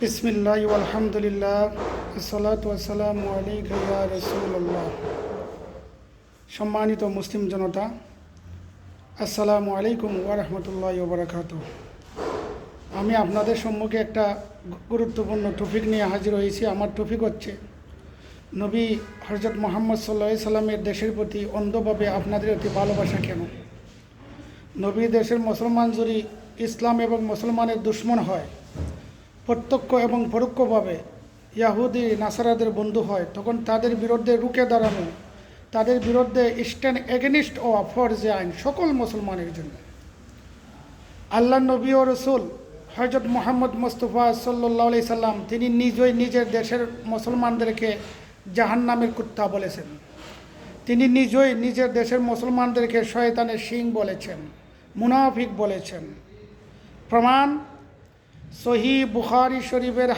বিসমিল্লাহ আলহামদুলিল্লাহ আসসালাতু ওয়াসসালামু আলাইকা ইয়া রাসূলুল্লাহ। সম্মানিত মুসলিম জনতা, আসসালামু আলাইকুম ওয়া রাহমাতুল্লাহি ওয়া বারাকাতুহু। আমি আপনাদের সম্মুখে একটা গুরুত্বপূর্ণ টপিক নিয়ে হাজির হয়েছি। আমার টপিক হচ্ছে নবী হযরত মুহাম্মদ সাল্লাল্লাহু আলাইহি সাল্লামের দেশের প্রতি অন্ধভাবে আপনাদের অতি ভালোবাসা কেন? নবী দেশের মুসলমান যদি ইসলাম এবং মুসলমানের দুশ্মন হয়, প্রত্যক্ষ এবং পরোক্ষভাবে ইয়াহুদি নাসারাদের বন্ধু হয়, তখন তাদের বিরুদ্ধে রুখে দাঁড়ানো, তাদের বিরুদ্ধে স্ট্যান্ড এগেনিস্ট ও ফরজে আইন সকল মুসলমানের জন্য। আল্লাহ নবী ও রসুল হযরত মুহাম্মদ মুস্তাফা সাল্লাল্লাহু আলাইহি সাল্লাম তিনি নিজেই নিজের দেশের মুসলমানদেরকে জাহান্নামের কুত্তা বলেছেন। তিনি নিজেই নিজের দেশের মুসলমানদেরকে শয়তানের শিং বলেছেন, মুনাফিক বলেছেন। প্রমাণ সহিহ বুখারী শরীফের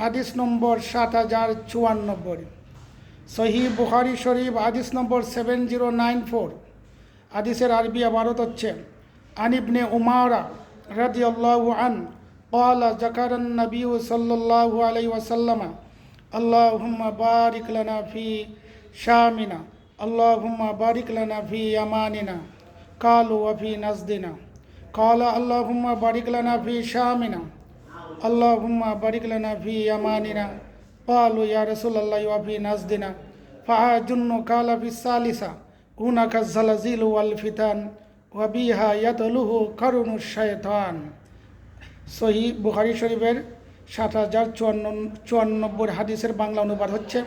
হাদিস নম্বর ৭০৯৪। সহিহ বুখারী শরীফ হাদিস নম্বর 7094। হাদিসের আরবি আবারত হচ্ছে আন ইবনে উমারা রাদিয়াল্লাহু আন قال ذكر النبي صلى الله عليه وسلم اللهم بارك لنا في شامنا اللهم بارك لنا في يماننا قالوا وفي نزدنا قال اللهم بارك لنا في شامنا اللهم بارك لنا في يماننا قالوا يا رسول الله وفي نزدنا فأجن قال في الثالثة هناك الزلازل والفتن وبها يدله قرن الشيطان। সহিহ বুখারী শরীফের ৭০৯৪ হাদিসের বাংলা অনুবাদ হচ্ছে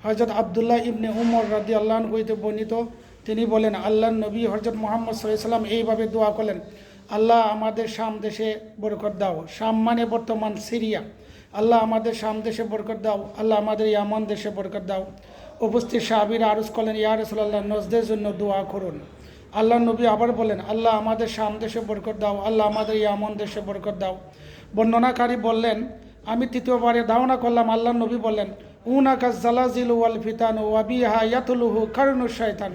হযরত আব্দুল্লাহ ইবনে উমর রাদিয়াল্লাহু আনহু হইতে বর্ণিত। তিনি বলেন, আল্লাহর নবী হযরত মুহাম্মদ সাল্লাল্লাহু আলাইহি সাল্লাম এইভাবে দোয়া করলেন, আল্লাহ আমাদের শাম দেশে বরকত দাও। শাম মানে বর্তমান সিরিয়া। আল্লাহ আমাদের শাম দেশে বরকত দাও, আল্লাহ আমাদের ইয়ামান দেশে বরকত দাও। উপস্থিত সাহাবীরা আরজ করলেন, ইয়া রাসূলুল্লাহ নজদের জন্য দোয়া করুন। আল্লাহ নবী আবার বলেন, আল্লাহ আমাদের শাম দেশে বরকত দাও, আল্লাহ আমাদের ইয়ামান দেশে বরকত দাও। বর্ণনাকারী বললেন, আমি তৃতীয়বারে ধারণা করলাম, আল্লাহ নবী বললেন, উনাকা জালাজিল ওয়াল ফিতান ওয়া বিহা ইয়াতলুহু কারনুশ শয়তান।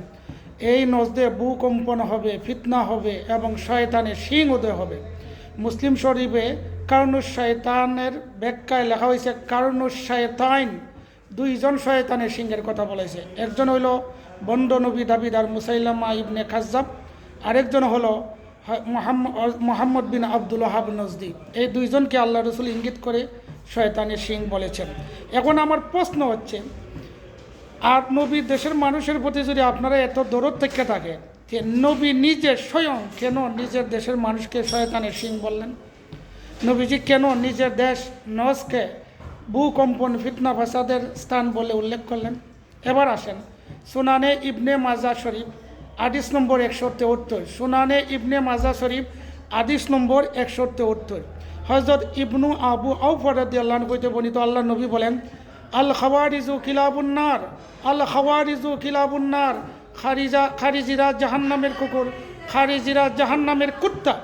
এই নজদে ভূকম্পন হবে, ফিতনা হবে এবং শয়তানের শিং উদয় হবে। মুসলিম শরীফে কারনুশ শয়তানের ব্যাখ্যায় লেখা হয়েছে কারনুশ শয়তান, দুইজন শয়তানের সিংহের কথা বলেছে। একজন হইল বন্ড নবী দাবিদার মুসাইলামা ইবনে কাজ্জাব, আরেকজন হলো মুহাম্মদ বিন আব্দুল ওয়াহাব নজদি। এই দুইজনকে আল্লাহ রসুল ইঙ্গিত করে শয়তানের সিং বলেছেন। এখন আমার প্রশ্ন হচ্ছে, আর নবী দেশের মানুষের প্রতি যদি আপনারা এত দরদ থেকে থাকে, নবী নিজে স্বয়ং কেন নিজের দেশের মানুষকে শয়তানের সিং বললেন? নবীজি কেন নিজের দেশ নজকে ভূকম্পন ফিতনা ফাসাদের স্থান বলে উল্লেখ করলেন? এবার আসেন সুনানে ইবনে মাজা শরীফ হাদিস নম্বর ১৭৩। সুনানে ইবনে মাজা শরীফ হাদিস নম্বর ১৭৩। হযরত ইবনু আবু আওফা রাদিয়াল্লাহু আনহু হইতে বর্ণিত, আল্লাহ নবী বলেন, আল খাওয়ারিজু কিলাবুন্নার, আল খাওয়ারিজু কিলাবুন্নার, খারিজিরা জাহান্নামের কুকুর, খারিজিরা জাহান্নামের কুত্তা।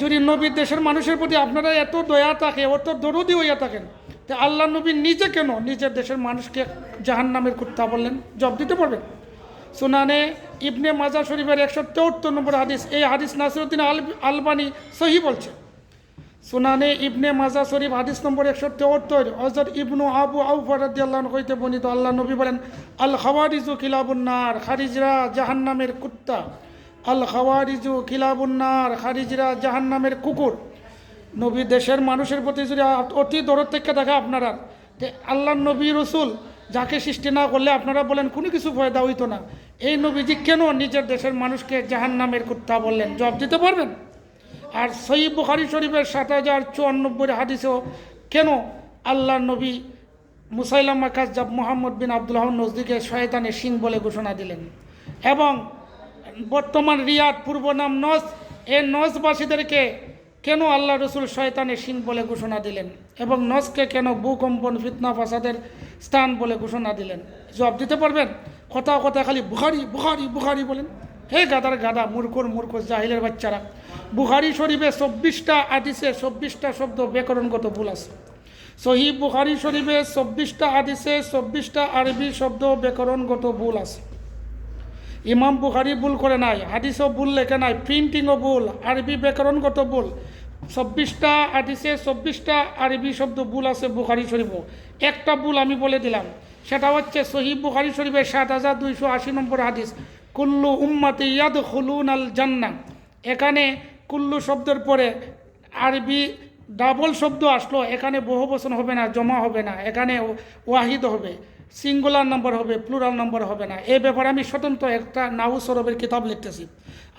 যদি নবীর দেশের মানুষের প্রতি আপনারা এত দয়া থাকে, অত দরদি হইয়া থাকেন, তো আল্লাহ নবী নিজে কেন নিজের দেশের মানুষকে জাহান্নামের কুত্তা বললেন? জবাব দিতে পারবেন? সুনানে ইবনে মাজা শরীফের ১৭৩ নম্বর হাদিস। এই হাদিস নাসিরউদ্দিন আলবানী সহিহ বলছে। সুনানে ইবনে মাজা শরীফ হাদিস নম্বর ১৭৩। হযরত ইবনু আবু আওফা রাদিয়াল্লাহু আনহু হইতে বর্ণিত, আল্লাহ নবী বলেন, আল খাওয়ারিজু কিলাবুন্নার, খারিজরা জাহান্নামের কুত্তা। আল খাওয়ারিজু কিলাবুন্নার, খারিজরা জাহান্নামের কুকুর। নবী দেশের মানুষের প্রতি যদি অতি দরদ থেকে থাকে আপনারা, আল্লাহ নবী রসুল যাকে সৃষ্টি না করলে আপনারা বলেন কোনো কিছু ফয়দা হইতো না, এই নবীজি কেন নিজের দেশের মানুষকে জাহান্নামের কুত্তা বললেন? জবাব দিতে পারবেন? আর সহিহ বুখারী শরীফের ৭০৯৪ হাদিসেও কেন আল্লাহ নবী মুসাইলামা কাজ্জাব মুহাম্মদ বিন আব্দুল ওয়াহাব নজদিকে শয়তানের সিং বলে ঘোষণা দিলেন? এবং বর্তমান রিয়াদ পূর্ব নাম নজ, এই নজবাসীদেরকে কেন আল্লাহ রসুল শয়তানের সিং বলে ঘোষণা দিলেন? এবং নজকে কেন ভূকম্পন ফিতনা ফাসাদের স্থান বলে ঘোষণা দিলেন? জবাব দিতে পারবেন? কথা কথা খালি বুখারী বুখারী বুখারী বলেন। হে গাদার গাদা, মূর্খ জাহিলের বাচ্চারা! বুখারী শরীফে ২৪টা হাদিসে ২৪টা শব্দ ব্যাকরণগত ভুল আছে। সহিহ বুখারী শরীফে ২৪টা হাদিসে ২৪টা আরবি শব্দ ব্যাকরণগত ভুল আছে। ইমাম বুখারী ভুল করে নাই, হাদিসও ভুল লেখে নাই, প্রিন্টিংও ভুল, আরবি ব্যাকরণগত ভুল, 24টা হাদিসে 24টা আরবি শব্দ ভুল আছে বুখারী শরীফও। একটা ভুল আমি বলে দিলাম, সেটা হচ্ছে সহিহ বুখারী শরীফের 7280 নম্বর হাদিস, কুল্লু উম্মতি ইয়াদখুলুনাল জান্নাহ। এখানে কুল্লু শব্দের পরে আরবি ডাবল শব্দ আসলো, এখানে বহুবচন হবে না, জমা হবে না, এখানে ওয়াহিদ হবে, সিঙ্গুলার নাম্বার হবে, প্লুরাল নাম্বার হবে না। এই ব্যাপারে আমি স্বতন্ত্র একটা নাহু সরবের কিতাব লিখতেছি।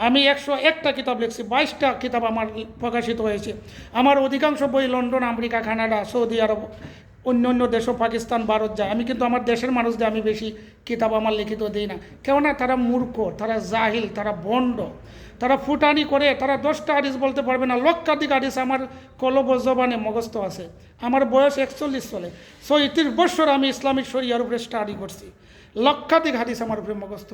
আমি 101টা কিতাব লিখছি, 22টা কিতাব আমার প্রকাশিত হয়েছে। আমার অধিকাংশ বই লন্ডন, আমেরিকা, কানাডা, সৌদি আরব, অন্য অন্য দেশও, পাকিস্তান, ভারত যায়। আমি কিন্তু আমার দেশের মানুষদের আমি বেশি কিতাব আমার লিখিত দিই না, কেননা তারা মূর্খ, তারা জাহিল, তারা ভণ্ড, তারা ফুটানি করে, তারা 10টা হাদিস বলতে পারবে না। লক্ষাধিক হাদিস আমার কলব জবানে মুখস্থ আছে। আমার বয়স 41 চলে, 34 বছর আমি ইসলামিক শরিয়ার উপরে স্টাডি করছি। লক্ষাধিক হাদিস আমার উপরে মুখস্থ,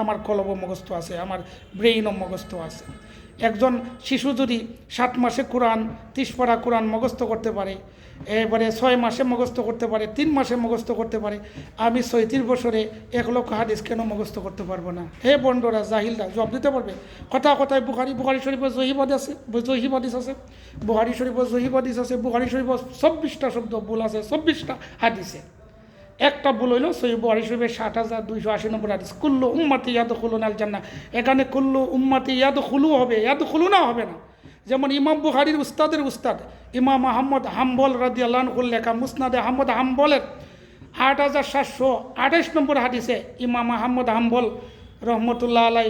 আমার কলব মুখস্থ আছে, আমার ব্রেইনও মুখস্থ আছে। একজন শিশু যদি 7 মাসে কোরআন 30 পারা কোরআন মুখস্থ করতে পারে, এবারে 6 মাসে মুখস্থ করতে পারে, 3 মাসে মুখস্থ করতে পারে, আমি 36 বছরে 1 লক্ষ হাদিস কেন মুখস্থ করতে পারবো না? হে বন্ডরা, জাহিলরা জবাব দিতে পারবে? কথায় বুখারী শরীফের জহিব হাদিস আছে, বুখারী শরীফের জহিব হাদিস আছে, বুখারী শরীফের 24টা শব্দ ভুল আছে 24টা হাদিসে। একটা ভুল হইল সহিহ বুখারী শরীফের 7280 নম্বর হাদিস, কুল্লু উম্মতি ইয়াদখুলুনাল জান্নাহ। এখানে কুল্লু উম্মতি ইয়াদখুলু হবে, ইয়াদখুলুনা হবে না। যেমন ইমাম বুখারীর উস্তাদের উস্তাদ ইমাম আহমদ হাম্বল রাদিয়াল্লাহু আনহু লেখা মুসনাদে আহমদ হাম্বলের 8728 নম্বর হাদিসে ইমাম আহমদ হাম্বল রহমতুল্লাহ আলাই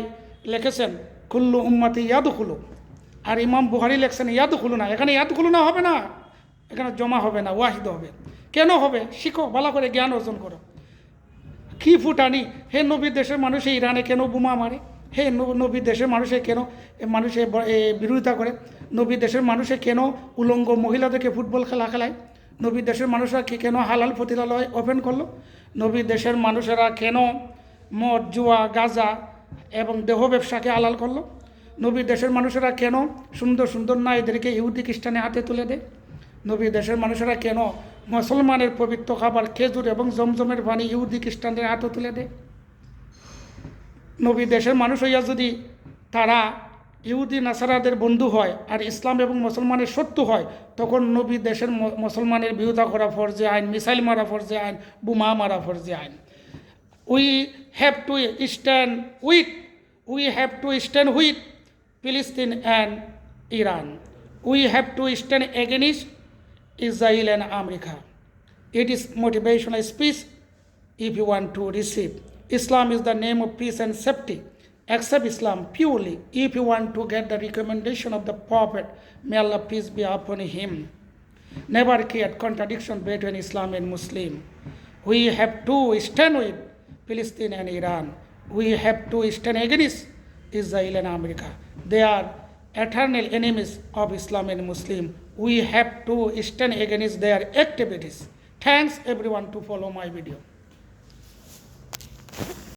লিখেছেন কুল্লু উম্মতি ইয়াদখুলু, আর ইমাম বুখারী লিখছেন ইয়াদখুলুনা। এখানে ইয়াদখুলুনা হবে না, এখানে জমা হবে না, ওয়াহিদ হবে। কেন হবে? শিখো, ভালো করে জ্ঞান অর্জন করো। কি ফুটানি! হে নবীর দেশের মানুষ ইরানে কেন বোমা মারে? হে নবীর দেশের মানুষে কেন মানুষের বিরোধিতা করে? নবীর দেশের মানুষে কেন উলঙ্গ মহিলাদেরকে ফুটবল খেলা খেলায়? নবীর দেশের মানুষরা কেন হালাল পতিতালয় ওপেন করলো? নবীর দেশের মানুষেরা কেন মদ, জুয়া, গাঁজা এবং দেহ ব্যবসাকে হালাল করলো? নবীর দেশের মানুষেরা কেন সুন্দর সুন্দর নারীদেরকে ইহুদি খ্রিস্টানের হাতে তুলে দেয়? নবীর দেশের মানুষেরা কেন মুসলমানের পবিত্র খাবার খেজুর এবং জমজমের পানি ইহুদি খ্রিস্টানদের হাতে তুলে দেয়? নবী দেশের মানুষ হইয়া যদি তারা ইহুদি নাসারাদের বন্ধু হয় আর ইসলাম এবং মুসলমানের শত্রু হয়, তখন নবী দেশের মুসলমানের বিরোধিতা করা ফরজে আইন, মিসাইল মারা ফরজে আইন, বোমা মারা ফরজে আইন। We have to stand with Palestine and Iran. We have to stand against Israel and America. It is motivational speech if you want to receive. Islam is the name of peace and safety. Accept Islam purely if you want to get the recommendation of the Prophet. May Allah peace be upon him. Never create contradiction between Islam and Muslim. We have to stand with Palestine and Iran. We have to stand against Israel and America. They are eternal enemies of Islam and Muslim. We have to stand against their activities. Thanks everyone to follow my video.